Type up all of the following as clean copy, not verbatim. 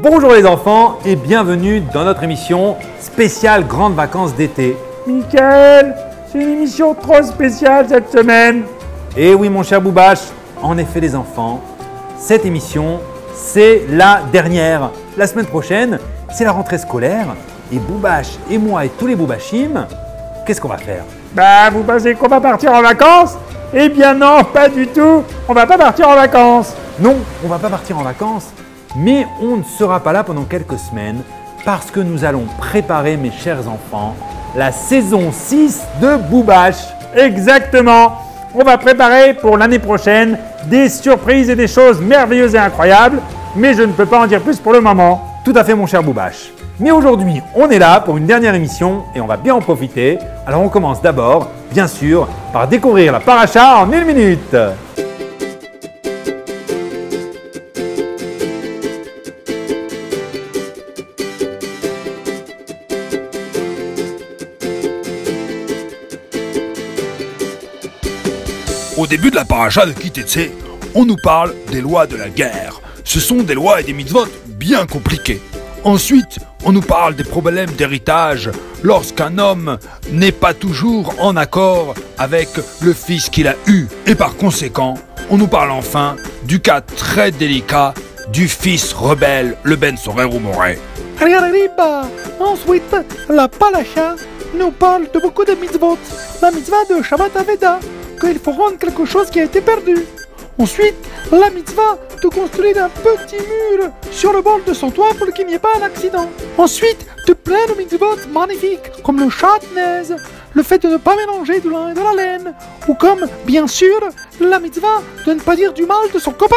Bonjour les enfants et bienvenue dans notre émission spéciale Grandes Vacances d'été. Michael, c'est une émission trop spéciale cette semaine. Et oui mon cher Boubache, en effet les enfants, cette émission c'est la dernière. La semaine prochaine, c'est la rentrée scolaire et Boubache et moi et tous les Boubachim, qu'est-ce qu'on va faire? Vous pensez qu'on va partir en vacances? Eh bien non, pas du tout, on va pas partir en vacances. Non, on va pas partir en vacances, mais on ne sera pas là pendant quelques semaines parce que nous allons préparer, mes chers enfants, la saison 6 de Boubache. Exactement, on va préparer pour l'année prochaine des surprises et des choses merveilleuses et incroyables, mais je ne peux pas en dire plus pour le moment. Tout à fait mon cher Boubache. Mais aujourd'hui, on est là pour une dernière émission et on va bien en profiter. Alors on commence d'abord, bien sûr, par découvrir la paracha en 1 minute. Au début de la paracha de Ki Teitzei, on nous parle des lois de la guerre. Ce sont des lois et des mitzvot bien compliqués. Ensuite, on nous parle des problèmes d'héritage lorsqu'un homme n'est pas toujours en accord avec le fils qu'il a eu. Et par conséquent, on nous parle enfin du cas très délicat du fils rebelle, le Ben Sorer ou Moré. Ensuite, la paracha nous parle de beaucoup de mitzvot. La mitzvah de Shabbat Aveda, qu'il faut rendre quelque chose qui a été perdu. Ensuite, la mitzvah de construire un petit mur sur le bord de son toit pour qu'il n'y ait pas un accident. Ensuite, de plein de mitzvot magnifiques, comme le shatnez, le fait de ne pas mélanger du lin et de la laine, ou comme, bien sûr, la mitzvah de ne pas dire du mal de son copain.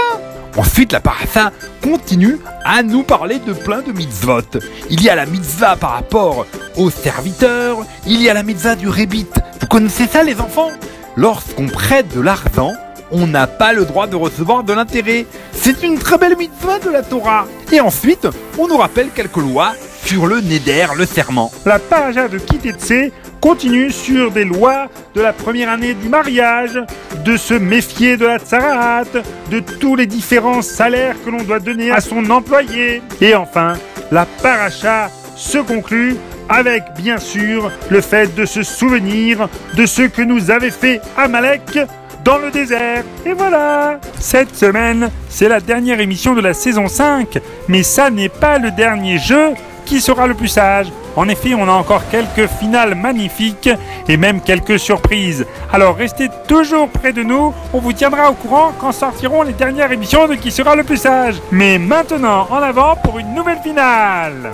Ensuite, la paracha continue à nous parler de plein de mitzvot. Il y a la mitzvah par rapport aux serviteurs, il y a la mitzvah du rébit. Vous connaissez ça les enfants? Lorsqu'on prête de l'argent, on n'a pas le droit de recevoir de l'intérêt. C'est une très belle mitzvah de la Torah. Et ensuite, on nous rappelle quelques lois sur le neder, le serment. La paracha de Ki Teitzei continue sur des lois de la première année du mariage, de se méfier de la tsarat, de tous les différents salaires que l'on doit donner à son employé. Et enfin, la paracha se conclut avec bien sûr le fait de se souvenir de ce que nous avait fait Amalek dans le désert. Et voilà, cette semaine, c'est la dernière émission de la saison 5, mais ça n'est pas le dernier jeu qui sera le plus sage. En effet, on a encore quelques finales magnifiques et même quelques surprises. Alors restez toujours près de nous, on vous tiendra au courant quand sortiront les dernières émissions de Qui sera le plus sage. Mais maintenant, en avant pour une nouvelle finale.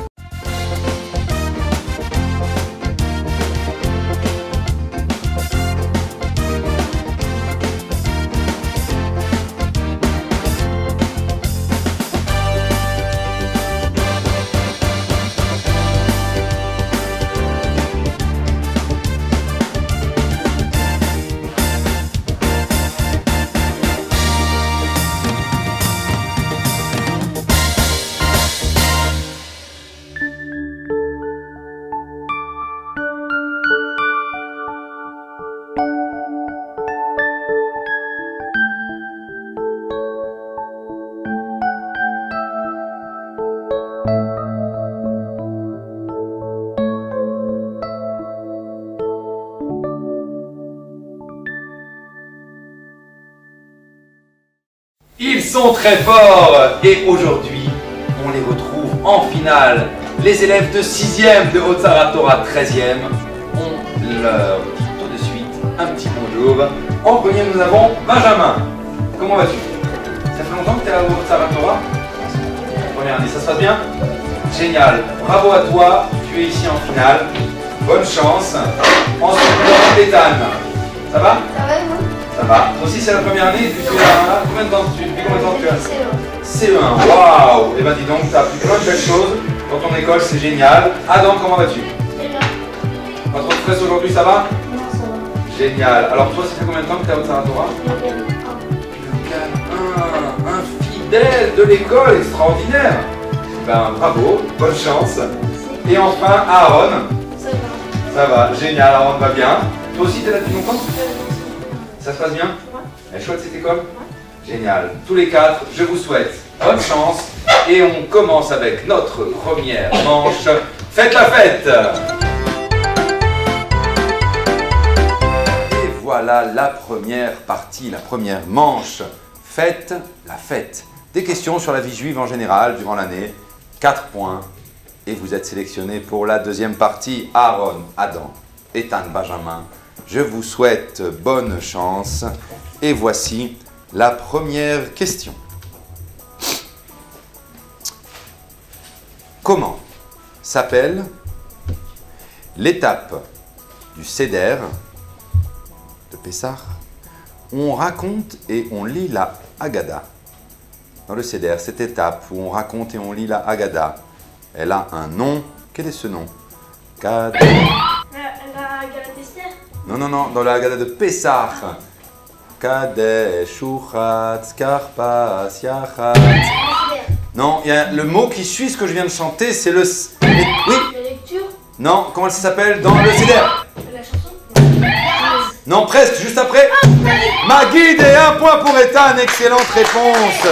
Ils sont très forts et aujourd'hui, on les retrouve en finale. Les élèves de 6e de Otsara Torah 13e, on leur dit tout de suite un petit bonjour. En premier, nous avons Benjamin. Comment vas-tu? Ça fait longtemps que tu es à Otsara Torah? Première année, ça se passe bien? Génial, bravo à toi, tu es ici en finale. Bonne chance. Ensuite, nous avons Ethan. Ça va? Ça va, moi? Ça va. Toi aussi, c'est la première année. Tu es là. Combien de temps tu as? CE1. Waouh! Eh ben dis donc, tu as appris plein de belles choses dans ton école, c'est génial. Adam, comment vas-tu? Déjà. Pas trop de stress aujourd'hui, ça va? Non, ça va. Génial. Alors toi, ça fait combien de temps que tu es à Otsara Torah? Un fidèle de l'école, extraordinaire. Ben bravo, bonne chance. Et enfin, Aaron. Ça va. Ça va, génial, Aaron va bien. Toi aussi, tu es là depuis longtemps? Ça se passe bien? Elle est chouette cette école? Génial. Tous les quatre, je vous souhaite bonne chance et on commence avec notre première manche. Faites la fête! Et voilà la première partie, la première manche. Faites la fête. Des questions sur la vie juive en général durant l'année. 4 points. Et vous êtes sélectionnés pour la deuxième partie. Aaron, Adam, Ethan, Benjamin. Je vous souhaite bonne chance. Et voici la première question. Comment s'appelle l'étape du Seder de Pessah où on raconte et on lit la Haggadah? Dans le Seder, cette étape où on raconte et on lit la Haggadah, elle a un nom. Quel est ce nom? La Haggadah d'Esther. Non, non, non, dans la Haggadah de Pessah. Kadesh, Shuchatz, Karpas, Yachatz. Non, il y a le mot qui suit ce que je viens de chanter, c'est le... Oui. La lecture. Non, comment elle s'appelle dans le Seder? La chanson. Non, presque, juste après. Maguide et 1 point pour Ethan, excellente réponse.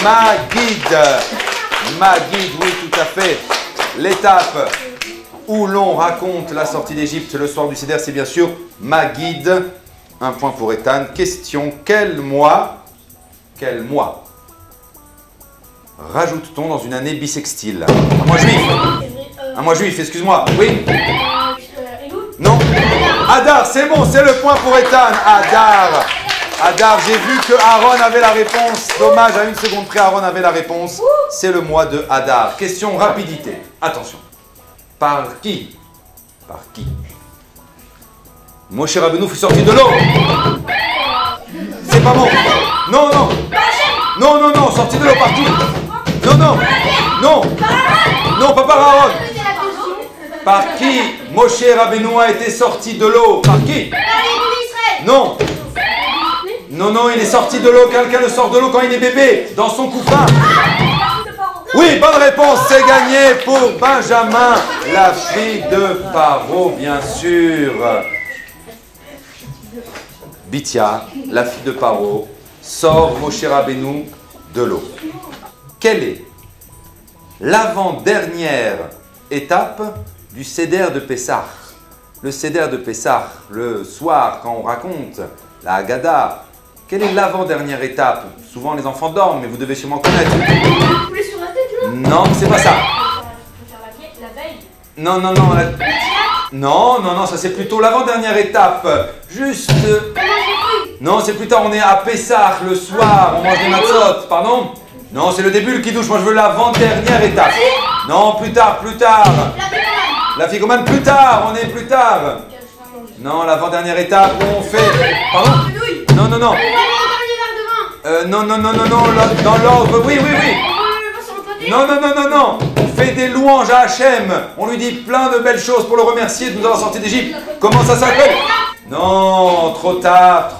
Maguide. Maguide, oui, tout à fait. L'étape où l'on raconte la sortie d'Égypte le soir du Seder, c'est bien sûr Maguide. 1 point pour Ethan. Question, quel mois rajoute-t-on dans une année bissextile? Un mois juif. Un mois juif, excuse-moi. Oui. Non. Adar, c'est bon, c'est le point pour Ethan. Adar. Adar, j'ai vu que Aaron avait la réponse. Dommage, à 1 seconde près, Aaron avait la réponse. C'est le mois de Adar. Question rapidité. Attention. Par qui? Par qui Moshe Rabbeinu fut sorti de l'eau. C'est pas bon. Non, non. Non, non, non, sorti de l'eau par qui? Non, non. Non. Non, pas par Aaron. Par qui Moshe Rabbeinu a été sorti de l'eau? Par qui? Non. Non, non, il est sorti de l'eau. Quelqu'un le sort de l'eau quand il est bébé, dans son couffin. Oui, bonne réponse, c'est gagné pour Benjamin, la fille de Paro, bien sûr. Bithia, la fille de Paro, sort Moshe Rabbeinu de l'eau. Quelle est l'avant-dernière étape du Seder de Pessah? Le Seder de Pessah, le soir, quand on raconte la Haggadah, quelle est l'avant-dernière étape? Souvent les enfants dorment, mais vous devez sûrement connaître. Couler sur la tête, Non, c'est pas ça. la veille. Non, non, non. Non, non, non, ça c'est plutôt l'avant-dernière étape. Juste... Non, c'est plus tard, on est à Pessah, le soir, on mange des matzot, pardon? Non, c'est le début qui douche, moi je veux l'avant-dernière étape. Non, plus tard, plus tard. La ficomane, plus tard, on est plus tard. Non, l'avant-dernière étape où on fait... Pardon? Non, non, non. Non, non, non, non, non, dans l'ordre, oui, oui, oui. Non, non, non, non, non. On fait des louanges à Hachem. On lui dit plein de belles choses pour le remercier de nous avoir sortis d'Égypte. Comment ça s'appelle? Non, trop tard,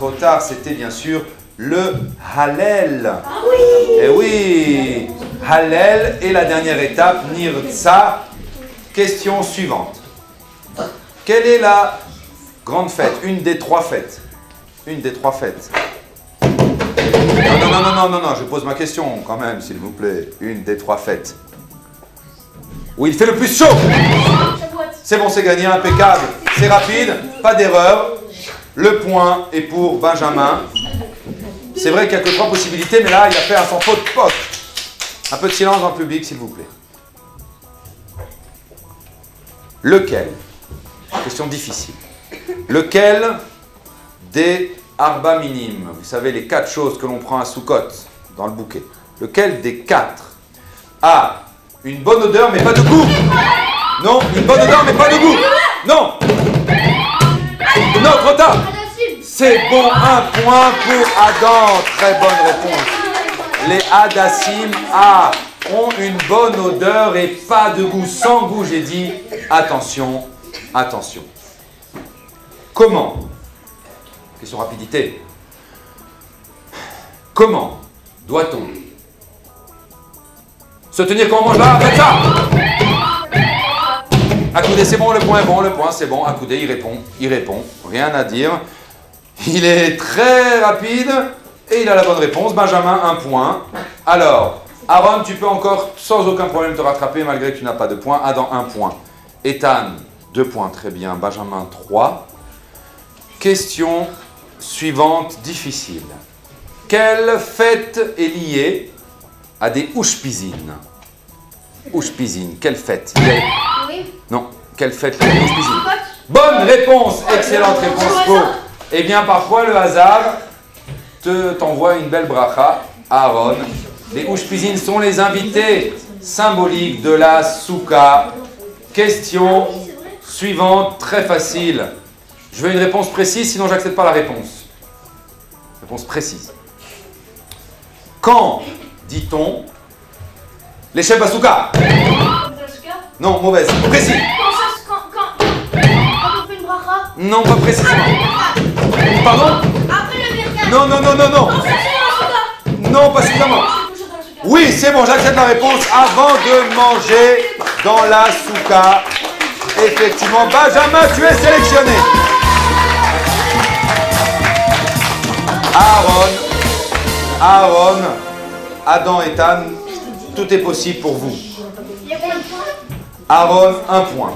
c'était bien sûr le Hallel. Ah oui. Eh oui, Hallel est la dernière étape, Nirtza. Question suivante. Quelle est la grande fête? Une des 3 fêtes. Une des 3 fêtes. Non, non, non, non, non, non, je pose ma question quand même, s'il vous plaît. Une des 3 fêtes. Où il fait le plus chaud. C'est bon, c'est gagné, impeccable. C'est rapide, pas d'erreur. Le point est pour Benjamin. C'est vrai qu'il n'y a que 3 possibilités, mais là, il a fait un sans faute. Un peu de silence dans le public, s'il vous plaît. Lequel, question difficile, lequel des Arba Minim, vous savez les 4 choses que l'on prend à Soukot dans le bouquet, lequel des 4 a une bonne odeur mais pas de goût? Non, une bonne odeur mais pas de goût. Non. Non, trop tard. C'est bon, 1 point pour Adam. Très bonne réponse. Les Hadassim ont une bonne odeur et pas de goût. Sans goût, j'ai dit. Attention, attention. Comment? Question rapidité. Comment doit-on se tenir quand on mange là? Faites ça! Accoudé, c'est bon, le point est bon, le point c'est bon. Accoudé, il répond. Rien à dire. Il est très rapide et il a la bonne réponse. Benjamin, 1 point. Alors, Aaron, tu peux encore sans aucun problème te rattraper malgré que tu n'as pas de points. Adam, 1 point. Ethan, 2 points, très bien. Benjamin, 3. Question suivante, difficile. Quelle fête est liée à des oushpizines? Oushpizines, quelle fête? Oui. Non, quelle fête liée à des oushpizines? Bonne réponse, excellente réponse, Faux. Eh bien, parfois, le hasard t'envoie une belle bracha, Aaron. Les oushpizines sont les invités symboliques de la souka. Question suivante, très facile. Je veux une réponse précise, sinon j'accepte pas la réponse. Réponse précise. Quand dit-on les chefs à souka? Non, mauvaise. Précis. Quand on fait une bracha? Non, pas précisément. Pardon? Après le mercat. Non, non, non, non, non. On s'assied dans la souka. Non, pas suffisamment. Oui, c'est bon, j'accepte la réponse avant de manger dans la souka. Effectivement, Benjamin, tu es sélectionné. Aaron, Adam et Ethan, tout est possible pour vous. Il y a combien de points? Aaron, 1 point.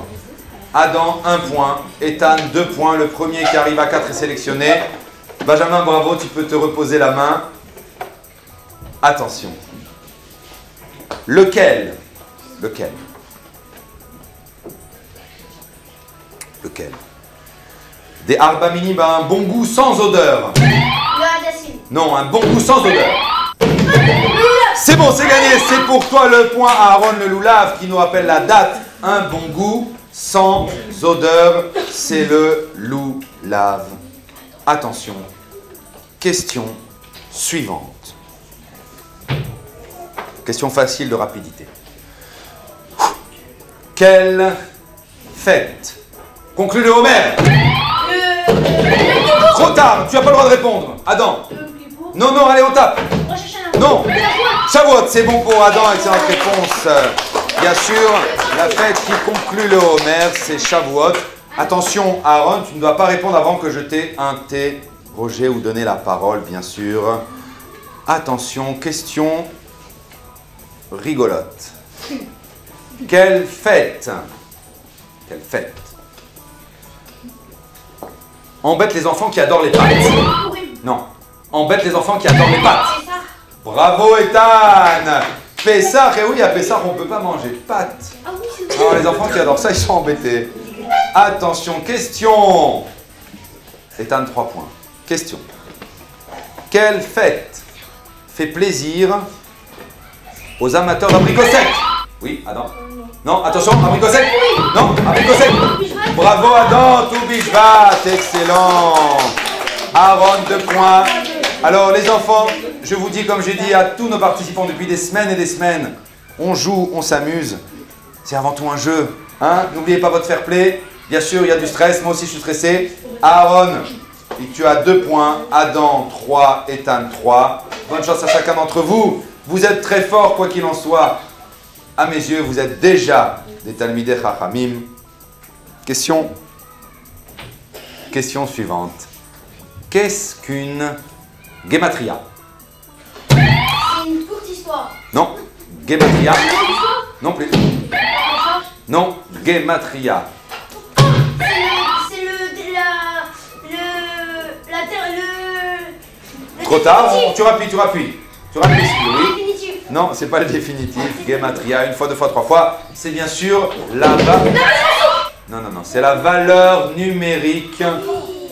Adam, 1 point. Ethan, 2 points. Le premier qui arrive à 4 est sélectionné. Benjamin, bravo, tu peux te reposer la main. Attention. Lequel des Arba Minim a un bon goût sans odeur? Le Hadassim. Non, un bon goût sans odeur. C'est bon, c'est gagné. C'est pour toi le point à Aaron le loulave qui nous rappelle la date. Un bon goût sans odeur, c'est le loulave. Attention. Question suivante. Question facile de rapidité. Quelle fête conclut le Homer? Trop tard, tu n'as pas le droit de répondre. Adam. Non, non, allez, on tape. Non. Shavuot, c'est bon pour Adam, excellente réponse. Bien sûr, la fête qui conclut le Homer, c'est Shavuot. Attention, Aaron, tu ne dois pas répondre avant que je t'ai interrogé ou donné la parole, bien sûr. Attention, question rigolote. Quelle fête embête les enfants qui adorent les pâtes? Non, embête les enfants qui adorent les pâtes. Bravo, Ethan. Pessah, et oui, à Pessah, on ne peut pas manger de pâtes. Alors les enfants qui adorent ça, ils sont embêtés. Attention, question. Ethan, 3 points. Question. Quelle fête fait plaisir aux amateurs d'abricots secs? Oui, Adam. Non, attention, abricot sec. Non, abricot sec. Bravo Adam, tout bishvat, excellent. Aaron, 2 points. Alors les enfants, je vous dis comme j'ai dit à tous nos participants depuis des semaines et des semaines, on joue, on s'amuse. C'est avant tout un jeu. Hein? N'oubliez pas votre fair play. Bien sûr, il y a du stress, moi aussi je suis stressé. Aaron, tu as 2 points. Adam, 3. Ethan, 3. Bonne chance à chacun d'entre vous. Vous êtes très forts, quoi qu'il en soit. À mes yeux, vous êtes déjà des Talmidei Chachamim. Question suivante. Qu'est-ce qu'une gematria? C'est une courte histoire. Non. Gematria. Non plus. Non. Gematria. C'est le Trop tard. Tu rappuies. Oui. définitif. Non, c'est pas le définitif. Gematria, 1 fois, 2 fois, 3 fois. C'est bien sûr la Non, c'est la valeur numérique.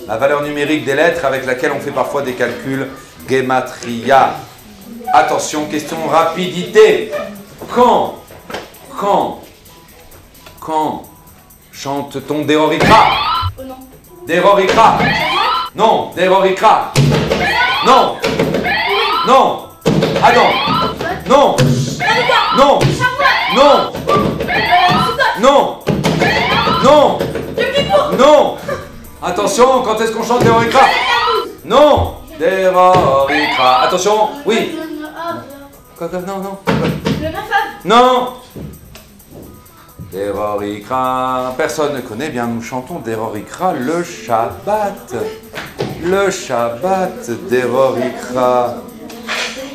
La valeur numérique des lettres avec laquelle on fait parfois des calculs. Gematria. Attention, question rapidité. Quand chante-t-on Derorikra? Oh non. Derorikra. Non, Derorikra. Non. Non. Adam. Non. Non. Non. Non. Non. Non. Attention, quand est-ce qu'on chante Derorikra? Non. Derorikra. Attention, oui. Non. Le 9 av. Non. Derorikra. Personne ne connaît bien, nous chantons Derorikra le Shabbat. Le Shabbat, Derorikra.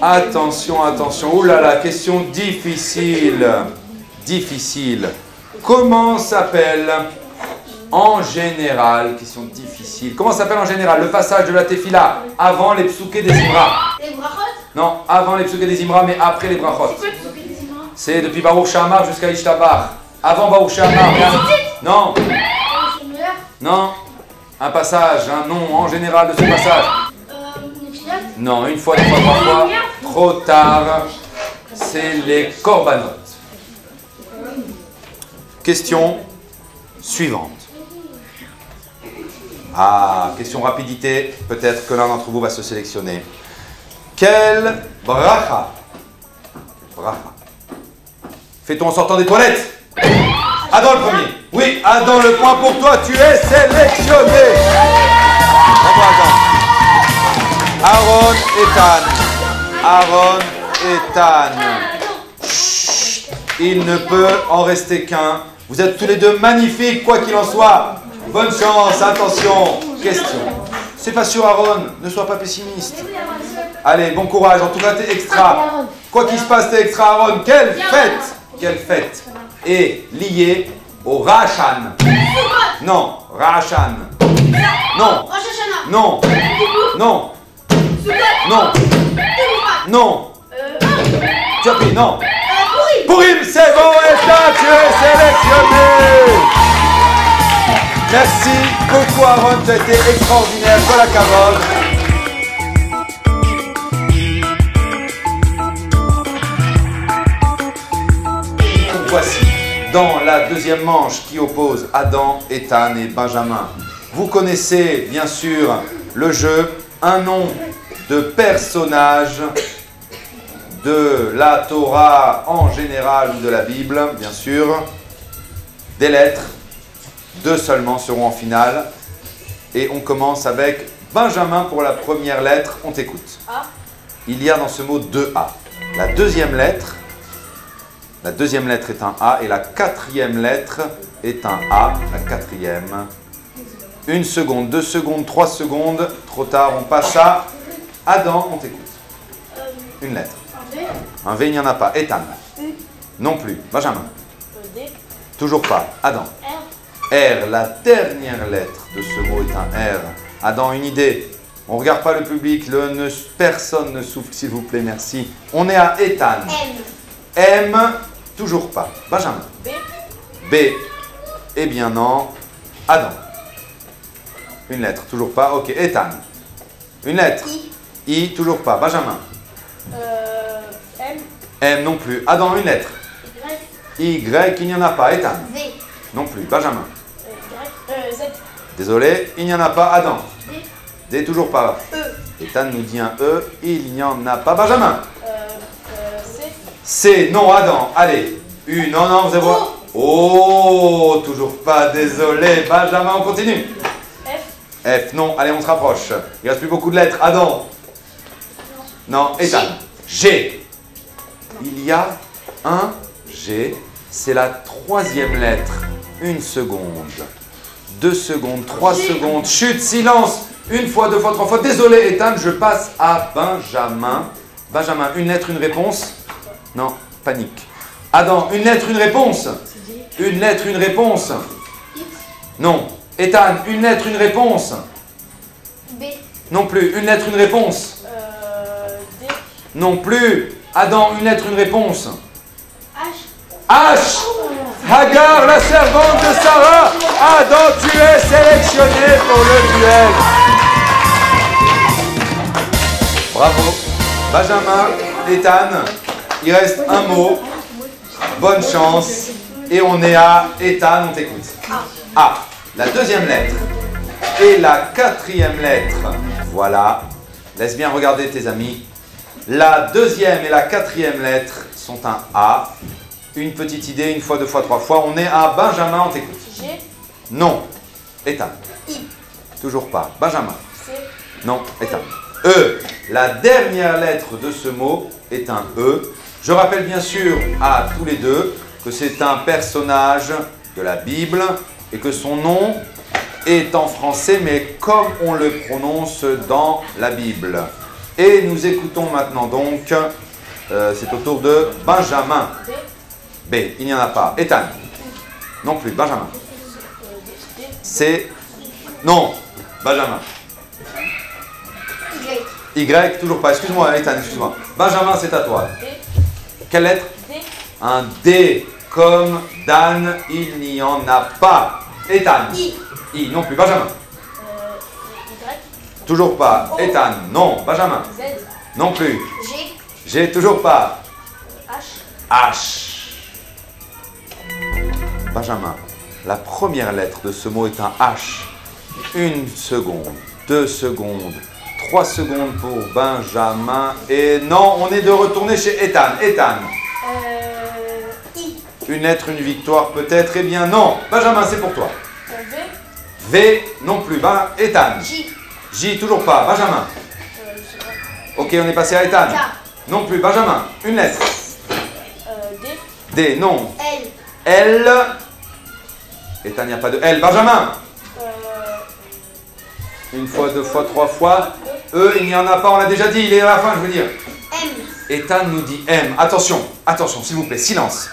Attention, attention. Ouh là là, question difficile. Difficile. Comment s'appelle en général, question difficile, comment s'appelle en général le passage de la tefila avant les psuké des Imra? Les brachot? Non, avant les psuké des Imra, mais après les brachot. C'est quoi le psuké des Imra? C'est depuis Baruch Shamar jusqu'à Ishtabach. Avant Baruch Shamar. Non, non. Un passage, un nom en général de ce passage. Netilat? Non, une fois, deux fois, trois fois. Trop tard. C'est les korbanot. Question suivante. Ah, question rapidité. Peut-être que l'un d'entre vous va se sélectionner. Quel bracha fait-on en sortant des toilettes? Adam le premier. Oui, Adam, le point pour toi. Tu es sélectionné. Bravo Adam. Aaron et Tan. Aaron et Tan. Chut. Il ne peut en rester qu'un. Vous êtes tous les deux magnifiques, quoi qu'il en soit. Bonne chance, attention. Question. C'est pas sûr, Aaron. Ne sois pas pessimiste. Allez, bon courage. En tout cas, t'es extra. Quoi qu'il se passe, t'es extra, Aaron. Quelle fête! Quelle fête est liée au Ra'ashan? Non, Ra'ashan. Non. Rosh Hashanah. Non. Non. Non. Non. Tu as pris, non. Pourim, c'est bon, et là, tu es sélectionné. Merci beaucoup, Aaron, tu as été extraordinaire. Voilà, Carole. Voici dans la deuxième manche qui oppose Adam, Ethan et Benjamin. Vous connaissez bien sûr le jeu, un nom de personnage de la Torah en général ou de la Bible, bien sûr. Des lettres, 2 seulement seront en finale. Et on commence avec Benjamin pour la première lettre. On t'écoute. A. Il y a dans ce mot 2 A. La deuxième lettre est un A et la quatrième lettre est un A, la quatrième. 1 seconde, 2 secondes, 3 secondes. Trop tard, on passe à Adam, on t'écoute. Une lettre. Un V, il n'y en a pas. Ethan. Non plus. Benjamin. D. Toujours pas. Adam. R, la dernière lettre de ce mot est un R. Adam, une idée. On ne regarde pas le public, personne ne souffle, s'il vous plaît, merci. On est à Ethan. M, toujours pas. Benjamin. B. B, eh bien non. Adam. Une lettre, toujours pas. Ok, Ethan. Une lettre. I, toujours pas. Benjamin. M. M non plus. Adam, une lettre. Y, il n'y en a pas. Ethan. V. Non plus. Benjamin. Z. Désolé, il n'y en a pas. Adam. D. D, toujours pas. E. Ethan nous dit un E, il n'y en a pas. Benjamin. C. C, non, Adam. Allez. U, non, non, vous avez... Oh, toujours pas. Désolé. Benjamin, on continue. F. F, non. Allez, on se rapproche. Il reste plus beaucoup de lettres. Adam. Non, Ethan. G. Il y a un G. C'est la troisième lettre. 1 seconde. 2 secondes. 3 secondes. Chut, silence. 1 fois, 2 fois, 3 fois. Désolé, Ethan, je passe à Benjamin. Benjamin, une lettre, une réponse. Non, panique. Adam, une lettre, une réponse. Une lettre, une réponse. Non. Ethan, une lettre, une réponse. B. Non plus. Une lettre, une réponse. D. Non plus. Adam, une lettre, une réponse. H. H. Hagar, la servante de Sarah. Adam, tu es sélectionné pour le duel. Bravo. Benjamin, Ethan, il reste un mot. Bonne chance. Et on est à Ethan, on t'écoute. A. La deuxième lettre. Et la quatrième lettre. Voilà. Laisse bien regarder tes amis. La deuxième et la quatrième lettre sont un A. Une petite idée, 1 fois, 2 fois, 3 fois. On est à Benjamin, on t'écoute. G. Non. Ethan. I. Toujours pas. Benjamin. C. Non. Ethan. E. La dernière lettre de ce mot est un E. Je rappelle bien sûr à tous les deux que c'est un personnage de la Bible et que son nom est en français, mais comme on le prononce dans la Bible. Et nous écoutons maintenant donc, c'est au tour de Benjamin. B. B, il n'y en a pas. Ethan. Non plus, Benjamin. D. C'est... Non, Benjamin. Y. Y, toujours pas. Excuse-moi, Ethan, excuse-moi. Benjamin, c'est à toi. D. Quelle lettre? D. Un D, comme Dan, il n'y en a pas. Ethan. I. I, non plus. Benjamin. Y. Toujours pas. O. Ethan, non. Benjamin. Z. Non plus. G. J'ai toujours pas. H. H. Benjamin, la première lettre de ce mot est un H. 1 seconde, 2 secondes, 3 secondes pour Benjamin. Et non, on est de retourner chez Ethan. Ethan, I. une lettre, une victoire peut-être. Eh bien non. Benjamin, c'est pour toi. V. V, non plus. Ethan. J. J, toujours pas. Benjamin. Je sais pas. Ok, on est passé à Ethan. K. Non plus. Benjamin, une lettre. D. D, non. L. L. Ethan, il n'y a pas de L. Benjamin. Une fois, deux fois, trois fois. E, il n'y en a pas, on l'a déjà dit, il est à la fin, je veux dire. M. Ethan nous dit M. Attention, attention, s'il vous plaît, silence.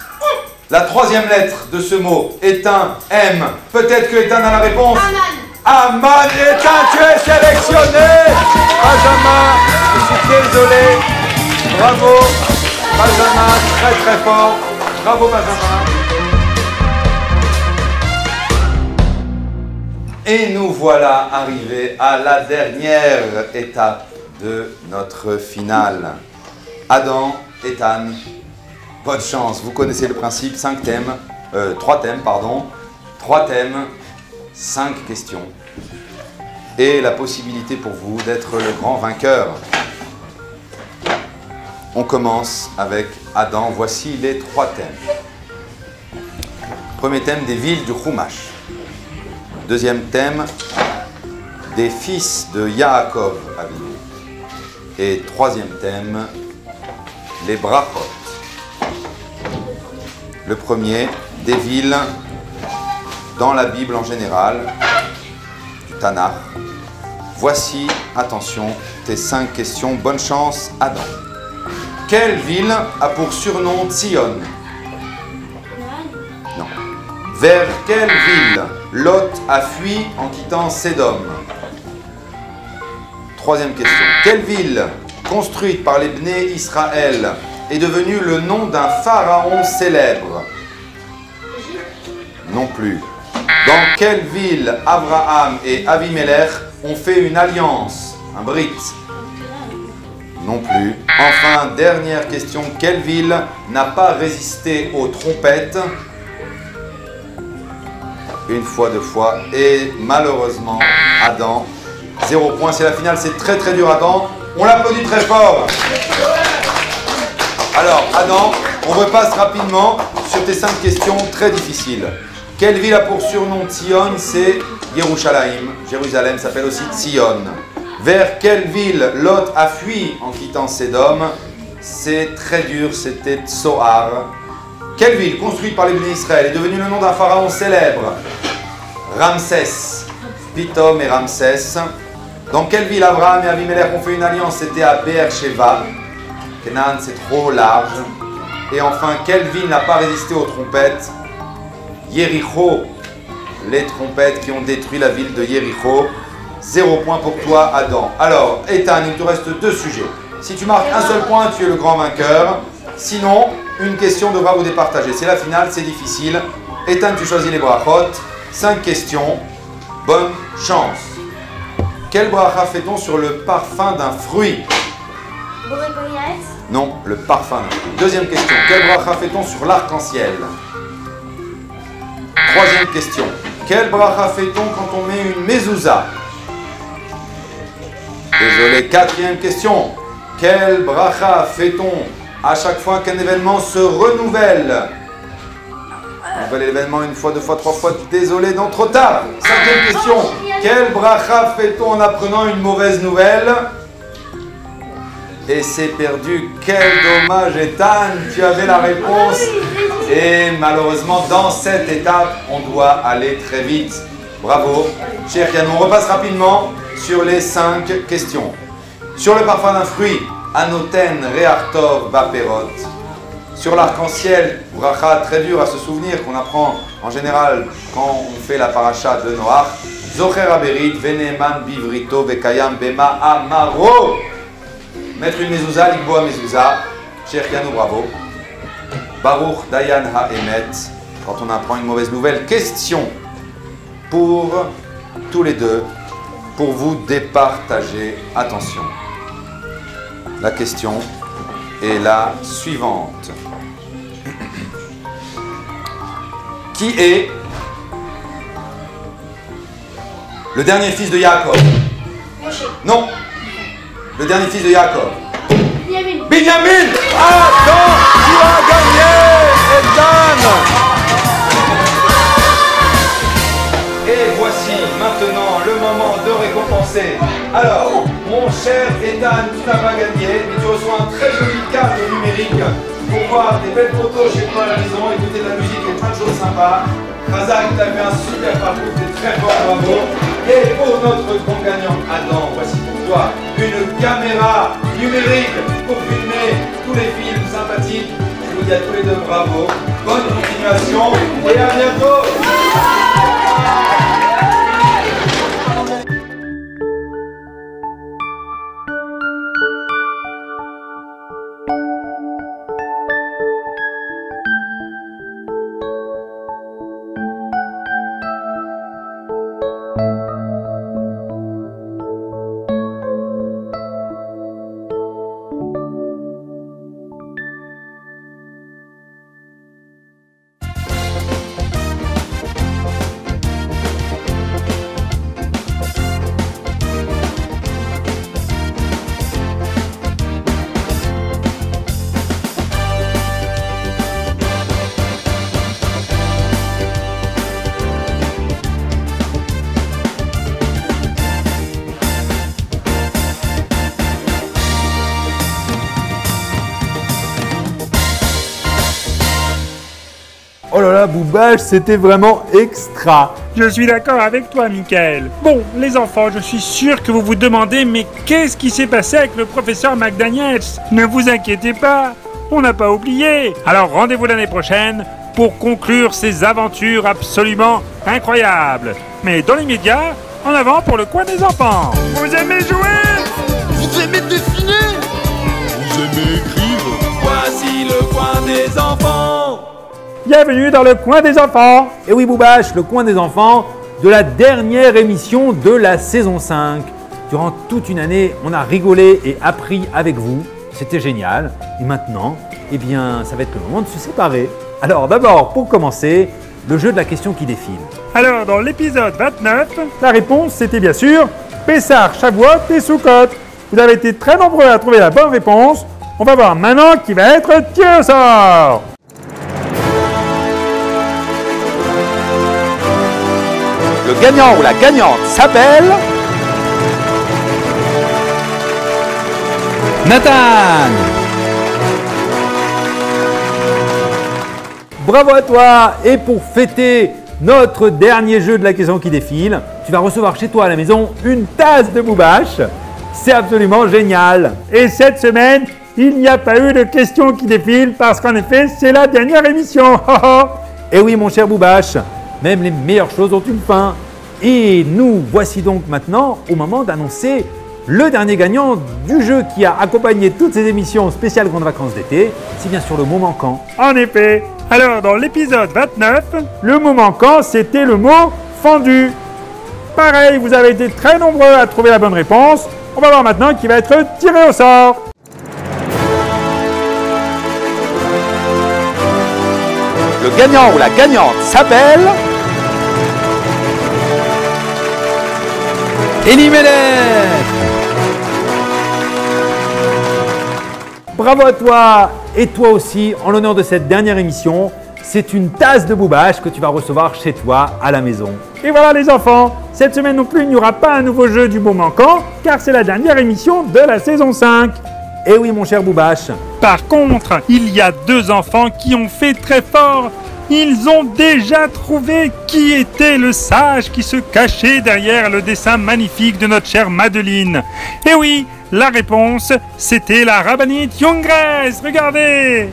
La troisième lettre de ce mot est un M. Peut-être que Ethan a la réponse. Aman. Aman, Ethan, tu es sélectionné. Benjamin, je suis désolé. Bravo. Benjamin, très très fort. Bravo, Benjamin. Et nous voilà arrivés à la dernière étape de notre finale. Adam, Ethan, bonne chance. Vous connaissez le principe, 5 thèmes, 3 thèmes, pardon. 3 thèmes, 5 questions. Et la possibilité pour vous d'être le grand vainqueur. On commence avec Adam. Voici les 3 thèmes. Premier thème, des villes du Chumash. Deuxième thème, des fils de Yaakov Avinu. Et troisième thème, les brachot. Le premier, des villes dans la Bible en général, du Tanakh. Voici, attention, tes 5 questions. Bonne chance, Adam. Quelle ville a pour surnom Tzion? Non. Vers quelle ville Lot a fui en quittant Sédom? Troisième question. Quelle ville, construite par les Bnei Israël, est devenue le nom d'un pharaon célèbre? Non plus. Dans quelle ville Abraham et Avimelech ont fait une alliance, un brit? Non plus. Enfin, dernière question. Quelle ville n'a pas résisté aux trompettes? Une fois, 2 fois. Et malheureusement, Adam, 0 point. C'est la finale, c'est très très dur, Adam. On l'applaudit très fort. Alors, Adam, on repasse rapidement sur tes 5 questions très difficiles. Quelle ville a pour surnom Tzion? C'est Yerushalayim. Jérusalem s'appelle aussi Tzion. Vers quelle ville Lot a fui en quittant Sédom? C'est très dur, c'était Tsoar. Quelle ville, construite par les Bnei Israël, est devenue le nom d'un pharaon célèbre? Ramsès. Pithom et Ramsès. Dans quelle ville Abraham et Avimelech ont fait une alliance? C'était à Beersheba. Canaan, c'est trop large. Et enfin, quelle ville n'a pas résisté aux trompettes? Yéricho. Les trompettes qui ont détruit la ville de Yéricho. 0 point pour toi, Adam. Alors, Ethan, il te reste 2 sujets. Si tu marques un seul point, tu es le grand vainqueur. Sinon, une question devra vous départager. C'est la finale, c'est difficile. Ethan, tu choisis les brachot. 5 questions. Bonne chance. Quel bracha fait-on sur le parfum d'un fruit? Non, le parfum d'un fruit. Deuxième question. Quel bracha fait-on sur l'arc-en-ciel? Troisième question. Quel bracha fait-on quand on met une mezouza? Désolé. Quatrième question. Quel bracha fait-on à chaque fois qu'un événement se renouvelle? Nouvel événement, 1 fois, 2 fois, 3 fois. Désolé, non, trop tard. Cinquième question. Quel bracha fait-on en apprenant une mauvaise nouvelle? Et c'est perdu. Quel dommage, Ethan. Tu avais la réponse. Et malheureusement, dans cette étape, on doit aller très vite. Bravo. Cher Yann, on repasse rapidement sur les 5 questions. Sur le parfum d'un fruit, Anoten Reartov Baperot. Sur l'arc-en-ciel, bracha très dur à se souvenir qu'on apprend en général quand on fait la paracha de Noach. Zocher Aberit, Veneman Bivrito, Bekayam Bema Amaro. Mettre une mezouza, Ligboa mezouza, Cher Yanou, bravo. Baruch Dayan Ha'emet, quand on apprend une mauvaise nouvelle. Question pour tous les deux, pour vous départager. Attention. La question est la suivante. Qui est le dernier fils de Yaakov? Moshe. Non. Le dernier fils de Yaakov. Binyamin. Binyamin. Attends, tu as gagné, Ethan. Et voici maintenant le moment de récompenser. Alors, mon cher Ethan, tu n'as pas gagné, mais tu reçois un très joli cadre numérique pour voir des belles photos chez toi à la maison, écouter de la musique et plein de choses sympas. Razak, tu as fait un super parcours, tu es très fort, bravo. Et pour notre grand gagnant, Adam, voici pour toi une caméra numérique pour filmer tous les films sympathiques. Je vous dis à tous les deux bravo, bonne continuation et à bientôt. Oh là là, Boubache, c'était vraiment extra. Je suis d'accord avec toi, Michael. Bon, les enfants, je suis sûr que vous vous demandez, mais qu'est-ce qui s'est passé avec le professeur McDaniels? Ne vous inquiétez pas, on n'a pas oublié. Alors rendez-vous l'année prochaine pour conclure ces aventures absolument incroyables. Mais dans l'immédiat, en avant pour le coin des enfants. Vous aimez jouer? Vous aimez dessiner? Vous aimez écrire? Voici le coin des enfants. Bienvenue dans le coin des enfants. Et oui, Boubache, le coin des enfants de la dernière émission de la saison 5. Durant toute une année, on a rigolé et appris avec vous. C'était génial. Et maintenant, eh bien, ça va être le moment de se séparer. Alors d'abord, pour commencer, le jeu de la question qui défile. Alors, dans l'épisode 29, la réponse c'était bien sûr Pessah, Shavuot et Sukkot. Vous avez été très nombreux à trouver la bonne réponse. On va voir maintenant qui va être tiré au sort. Le gagnant ou la gagnante s'appelle Nathan. Bravo à toi. Et pour fêter notre dernier jeu de la question qui défile, tu vas recevoir chez toi à la maison une tasse de Boubache. C'est absolument génial. Et cette semaine, il n'y a pas eu de questions qui défilent parce qu'en effet, c'est la dernière émission. Et oui, mon cher Boubache, même les meilleures choses ont une fin. Et nous voici donc maintenant au moment d'annoncer le dernier gagnant du jeu qui a accompagné toutes ces émissions spéciales grandes vacances d'été. C'est bien sûr le mot manquant. En effet. Alors, dans l'épisode 29, le mot manquant, c'était le mot fendu. Pareil, vous avez été très nombreux à trouver la bonne réponse. On va voir maintenant qui va être tiré au sort. Le gagnant ou la gagnante s'appelle Elimelech. Bravo à toi et toi aussi, en l'honneur de cette dernière émission, c'est une tasse de Boubache que tu vas recevoir chez toi à la maison. Et voilà les enfants, cette semaine non plus, il n'y aura pas un nouveau jeu du mot manquant, car c'est la dernière émission de la saison 5. Eh oui mon cher Boubache. Par contre, il y a deux enfants qui ont fait très fort Ils ont déjà trouvé qui était le sage qui se cachait derrière le dessin magnifique de notre chère Madeleine. Et oui, la réponse, c'était la rabbinite Youngress. Regardez!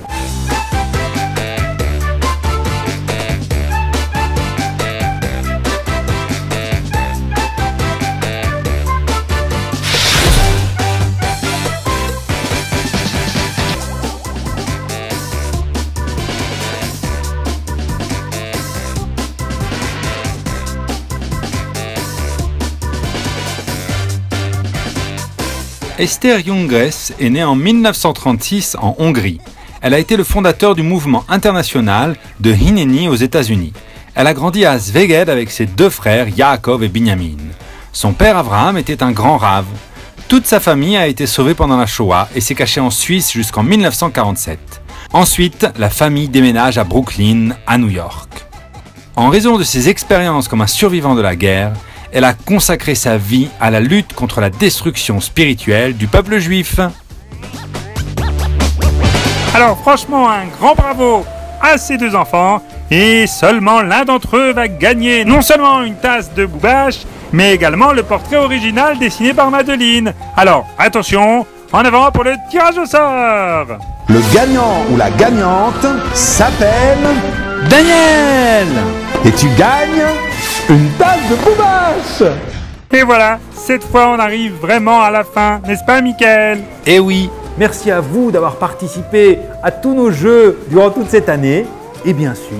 Esther Youngress est née en 1936 en Hongrie. Elle a été le fondateur du mouvement international de Hineni aux États-Unis. Elle a grandi à Szeged avec ses deux frères Yaakov et Binyamin. Son père Abraham était un grand rave. Toute sa famille a été sauvée pendant la Shoah et s'est cachée en Suisse jusqu'en 1947. Ensuite, la famille déménage à Brooklyn, à New York. En raison de ses expériences comme un survivant de la guerre, elle a consacré sa vie à la lutte contre la destruction spirituelle du peuple juif. Alors franchement, un grand bravo à ces deux enfants. Et seulement l'un d'entre eux va gagner non seulement une tasse de Boubache, mais également le portrait original dessiné par Madeleine. Alors attention, en avant pour le tirage au sort. Le gagnant ou la gagnante s'appelle Daniel! et tu gagnes une tasse de Boubache. Et voilà, cette fois on arrive vraiment à la fin, n'est-ce pas Mickaël? Eh oui, Merci à vous d'avoir participé à tous nos jeux durant toute cette année. Et bien sûr,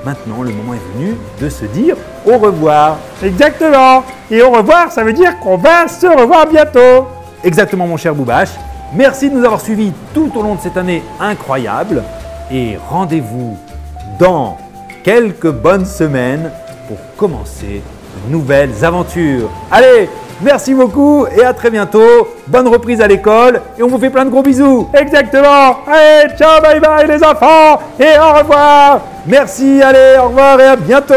maintenant le moment est venu de se dire au revoir. Exactement. Et au revoir, ça veut dire qu'on va se revoir bientôt. Exactement mon cher Boubache. Merci de nous avoir suivis tout au long de cette année incroyable. Et rendez-vous dans quelques bonnes semaines pour commencer de nouvelles aventures. Allez, merci beaucoup et à très bientôt. Bonne reprise à l'école et on vous fait plein de gros bisous. Exactement. Allez, ciao, bye bye les enfants et au revoir. Merci, allez, au revoir et à bientôt.